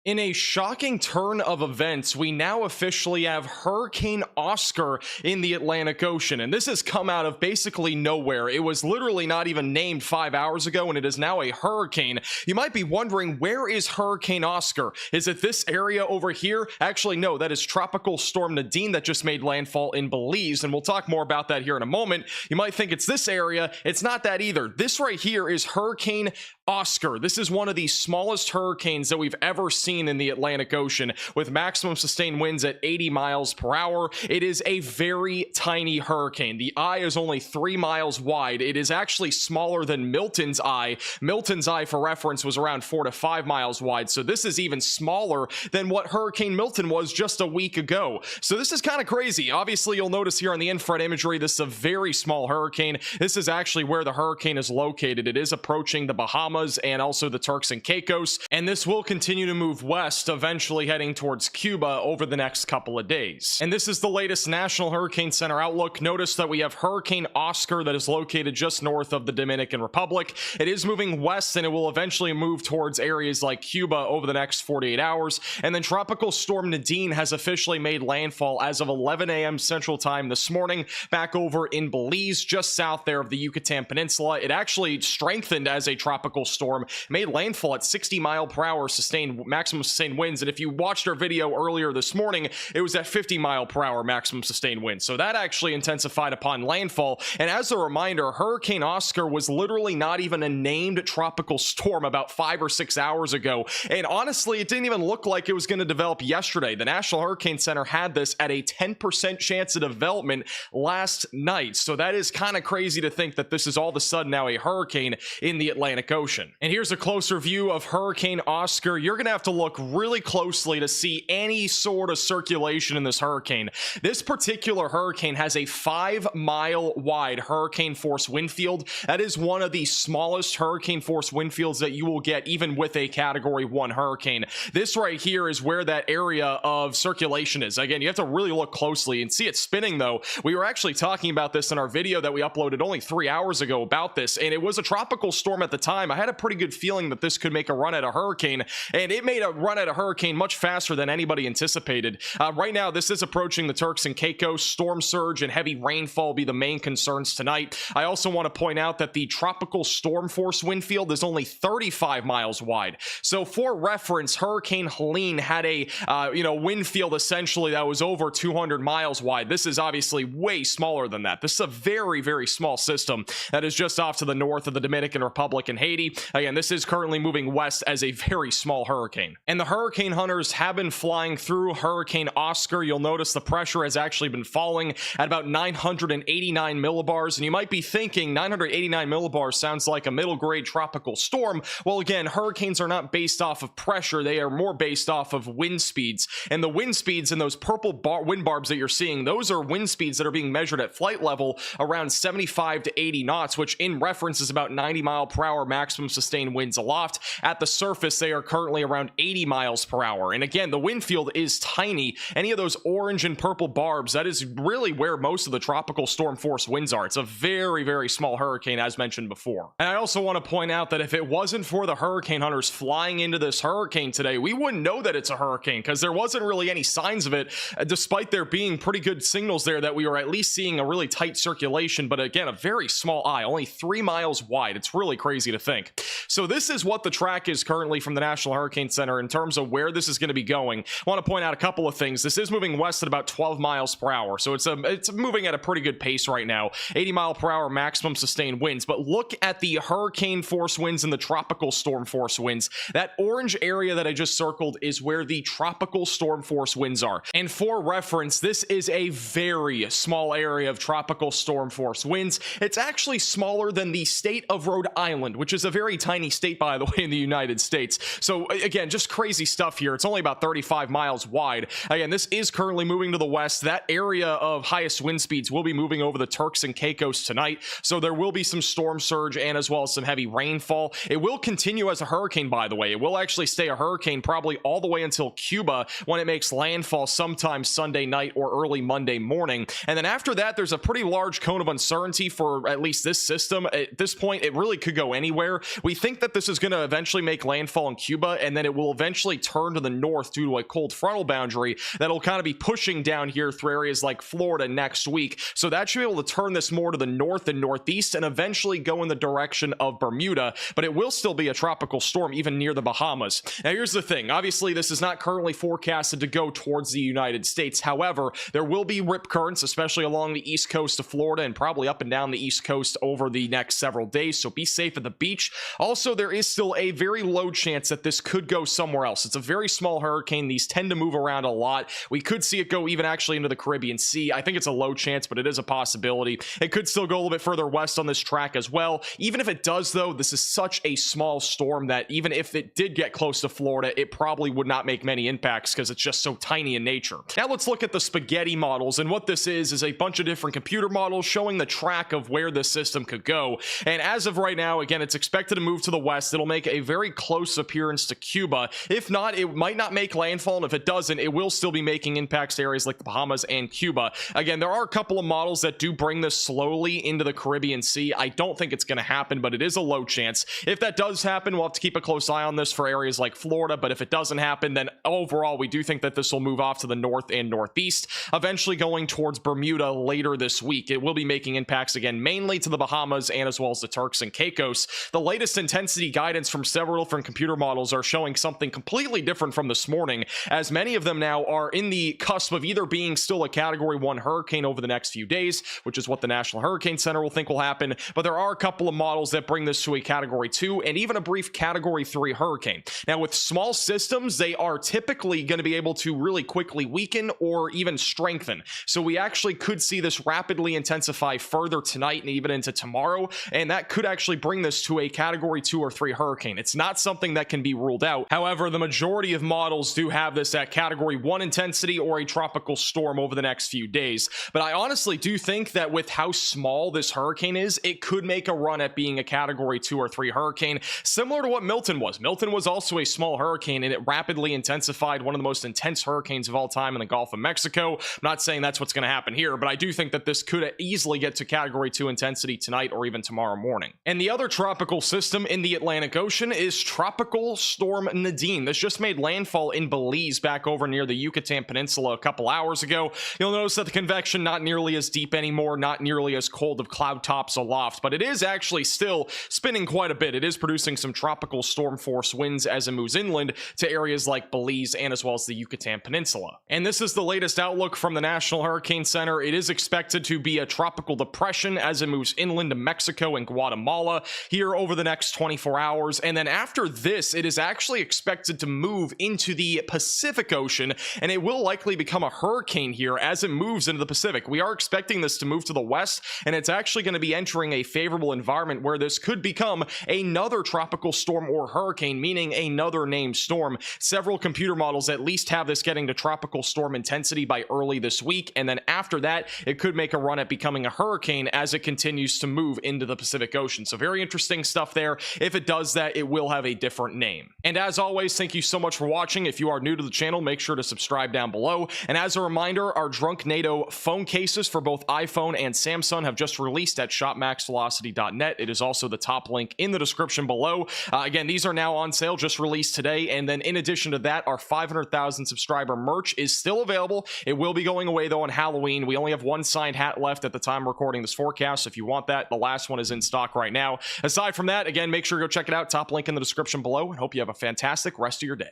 In a shocking turn of events, we now officially have Hurricane Oscar in the Atlantic Ocean, and this has come out of basically nowhere. It was literally not even named 5 hours ago, and it is now a hurricane. You might be wondering, where is Hurricane Oscar? Is it this area over here? Actually, no, that is Tropical Storm Nadine that just made landfall in Belize, and we'll talk more about that here in a moment. You might think it's this area. It's not that either. This right here is Hurricane Oscar. This is one of the smallest hurricanes that we've ever seen in the Atlantic Ocean, with maximum sustained winds at 80 miles per hour. It is a very tiny hurricane. The eye is only 3 miles wide. It is actually smaller than Milton's eye. Milton's eye, for reference, was around 4 to 5 miles wide. So this is even smaller than what Hurricane Milton was just a week ago. So this is kind of crazy. Obviously, you'll notice here on the infrared imagery, this is a very small hurricane. This is actually where the hurricane is located. It is approaching the Bahamas and also the Turks and Caicos, and this will continue to move west, eventually heading towards Cuba over the next couple of days. And this is the latest National Hurricane Center outlook. Notice that we have Hurricane Oscar that is located just north of the Dominican Republic. It is moving west, and it will eventually move towards areas like Cuba over the next 48 hours. And then Tropical Storm Nadine has officially made landfall as of 11 a.m. Central Time this morning, back over in Belize, just south there of the Yucatan Peninsula. It actually strengthened as a tropical storm, made landfall at 60 mile per hour maximum sustained winds, and if you watched our video earlier this morning, it was at 50 mile per hour maximum sustained winds. So that actually intensified upon landfall. And as a reminder, Hurricane Oscar was literally not even a named tropical storm about 5 or 6 hours ago, and honestly, it didn't even look like it was going to develop yesterday. The National Hurricane Center had this at a 10% chance of development last night, so that is kind of crazy to think that this is all of a sudden now a hurricane in the Atlantic Ocean. And here's a closer view of Hurricane Oscar. You're gonna have to look really closely to see any sort of circulation in this hurricane. This particular hurricane has a 5-mile wide hurricane force wind field. That is one of the smallest hurricane force wind fields that you will get even with a category 1 hurricane. This right here is where that area of circulation is. Again, you have to really look closely and see it spinning though. We were actually talking about this in our video that we uploaded only 3 hours ago about this, and it was a tropical storm at the time. I had a pretty good feeling that this could make a run at a hurricane, and it made a run at a hurricane much faster than anybody anticipated. Right now, this is approaching the Turks and Caicos. Storm surge and heavy rainfall will be the main concerns tonight. I also want to point out that the tropical storm force wind field is only 35 miles wide. So for reference, Hurricane Helene had a wind field essentially that was over 200 miles wide. This is obviously way smaller than that. This is a very, very small system that is just off to the north of the Dominican Republic and Haiti. Again, this is currently moving west as a very small hurricane. And the hurricane hunters have been flying through Hurricane Oscar. You'll notice the pressure has actually been falling at about 989 millibars. And you might be thinking 989 millibars sounds like a middle grade tropical storm. Well, again, hurricanes are not based off of pressure. They are more based off of wind speeds. And the wind speeds in those purple wind barbs that you're seeing, those are wind speeds that are being measured at flight level around 75 to 80 knots, which in reference is about 90 mile per hour maximum sustained winds aloft. At the surface, they are currently around 80 miles per hour. And again, the wind field is tiny. Any of those orange and purple barbs, that is really where most of the tropical storm force winds are. It's a very, very small hurricane, as mentioned before. And I also want to point out that if it wasn't for the hurricane hunters flying into this hurricane today, we wouldn't know that it's a hurricane because there wasn't really any signs of it, despite there being pretty good signals there that we were at least seeing a really tight circulation. But again, a very small eye, only 3 miles wide. It's really crazy to think. So this is what the track is currently from the National Hurricane Center in terms of where this is going to be going. I want to point out a couple of things. This is moving west at about 12 miles per hour, so it's moving at a pretty good pace right now. 80 mile per hour maximum sustained winds. But look at the hurricane force winds and the tropical storm force winds. That orange area that I just circled is where the tropical storm force winds are. And for reference, this is a very small area of tropical storm force winds. It's actually smaller than the state of Rhode Island, which is a very tiny state, by the way, in the United States. So again, just crazy stuff here. It's only about 35 miles wide. Again, this is currently moving to the west. That area of highest wind speeds will be moving over the Turks and Caicos tonight. So there will be some storm surge and as well as some heavy rainfall. It will continue as a hurricane, by the way. It will actually stay a hurricane probably all the way until Cuba when it makes landfall sometime Sunday night or early Monday morning. And then after that, there's a pretty large cone of uncertainty for at least this system. At this point, it really could go anywhere. We think that this is going to eventually make landfall in Cuba, and then it will eventually turn to the north due to a cold frontal boundary that'll kind of be pushing down here through areas like Florida next week. So that should be able to turn this more to the north and northeast and eventually go in the direction of Bermuda, but it will still be a tropical storm even near the Bahamas. Now here's the thing, obviously this is not currently forecasted to go towards the United States. However, there will be rip currents, especially along the east coast of Florida and probably up and down the east coast over the next several days, so be safe at the beach. Also, there is still a very low chance that this could go somewhere else. It's a very small hurricane. These tend to move around a lot. We could see it go even actually into the Caribbean Sea. I think it's a low chance, but it is a possibility. It could still go a little bit further west on this track as well. Even if it does, though, this is such a small storm that even if it did get close to Florida, it probably would not make many impacts because it's just so tiny in nature. Now let's look at the spaghetti models, and what this is a bunch of different computer models showing the track of where this system could go. And as of right now, again, it's expected to move to the west. It'll make a very close appearance to Cuba. If not, it might not make landfall, and if it doesn't, it will still be making impacts to areas like the Bahamas and Cuba. Again, there are a couple of models that do bring this slowly into the Caribbean Sea. I don't think it's going to happen, but it is a low chance. If that does happen, we'll have to keep a close eye on this for areas like Florida, but if it doesn't happen, then overall, we do think that this will move off to the north and northeast, eventually going towards Bermuda later this week. It will be making impacts again, mainly to the Bahamas and as well as the Turks and Caicos. The latest intensity guidance from several different computer models are showing something completely different from this morning, as many of them now are in the cusp of either being still a Category 1 hurricane over the next few days, which is what the National Hurricane Center will think will happen, but there are a couple of models that bring this to a Category 2 and even a brief Category 3 hurricane. Now, with small systems, they are typically going to be able to really quickly weaken or even strengthen. So we actually could see this rapidly intensify further tonight and even into tomorrow, and that could actually bring this to a Category 2 or 3 hurricane. It's not something that can be ruled out. However, the majority of models do have this at Category 1 intensity or a tropical storm over the next few days. But I honestly do think that with how small this hurricane is, it could make a run at being a Category 2 or 3 hurricane, similar to what Milton was. Milton was also a small hurricane, and it rapidly intensified, one of the most intense hurricanes of all time in the Gulf of Mexico. I'm not saying that's what's going to happen here, but I do think that this could easily get to Category 2 intensity tonight or even tomorrow morning. And the other tropical system in the Atlantic Ocean is Tropical Storm Nadine. This just made landfall in Belize back over near the Yucatan Peninsula a couple hours ago. You'll notice that the convection not nearly as deep anymore, not nearly as cold of cloud tops aloft, but it is actually still spinning quite a bit. It is producing some tropical storm force winds as it moves inland to areas like Belize and as well as the Yucatan Peninsula. And this is the latest outlook from the National Hurricane Center. It is expected to be a tropical depression as it moves inland to Mexico and Guatemala here over the next 24 hours. And then after this, it is actually expected to move into the Pacific Ocean, and it will likely become a hurricane here as it moves into the Pacific. We are expecting this to move to the west, and it's actually going to be entering a favorable environment where this could become another tropical storm or hurricane, meaning another named storm. Several computer models at least have this getting to tropical storm intensity by early this week, and then after that, it could make a run at becoming a hurricane as it continues to move into the Pacific Ocean. So very interesting stuff there. If it does that, it will have a different name. And as always, thank you so much for watching. If you are new to the channel, make sure to subscribe down below. And as a reminder, our Drunknado phone cases for both iPhone and Samsung have just released at shopmaxvelocity.net. It is also the top link in the description below. Again, these are now on sale, just released today. And then in addition to that, our 500,000 subscriber merch is still available. It will be going away though on Halloween. We only have one signed hat left at the time recording this forecast. If you want that, the last one is in stock right now. Aside from that, again, make sure to go check it out. Top link in the description below, and hope you have a fantastic rest of your day.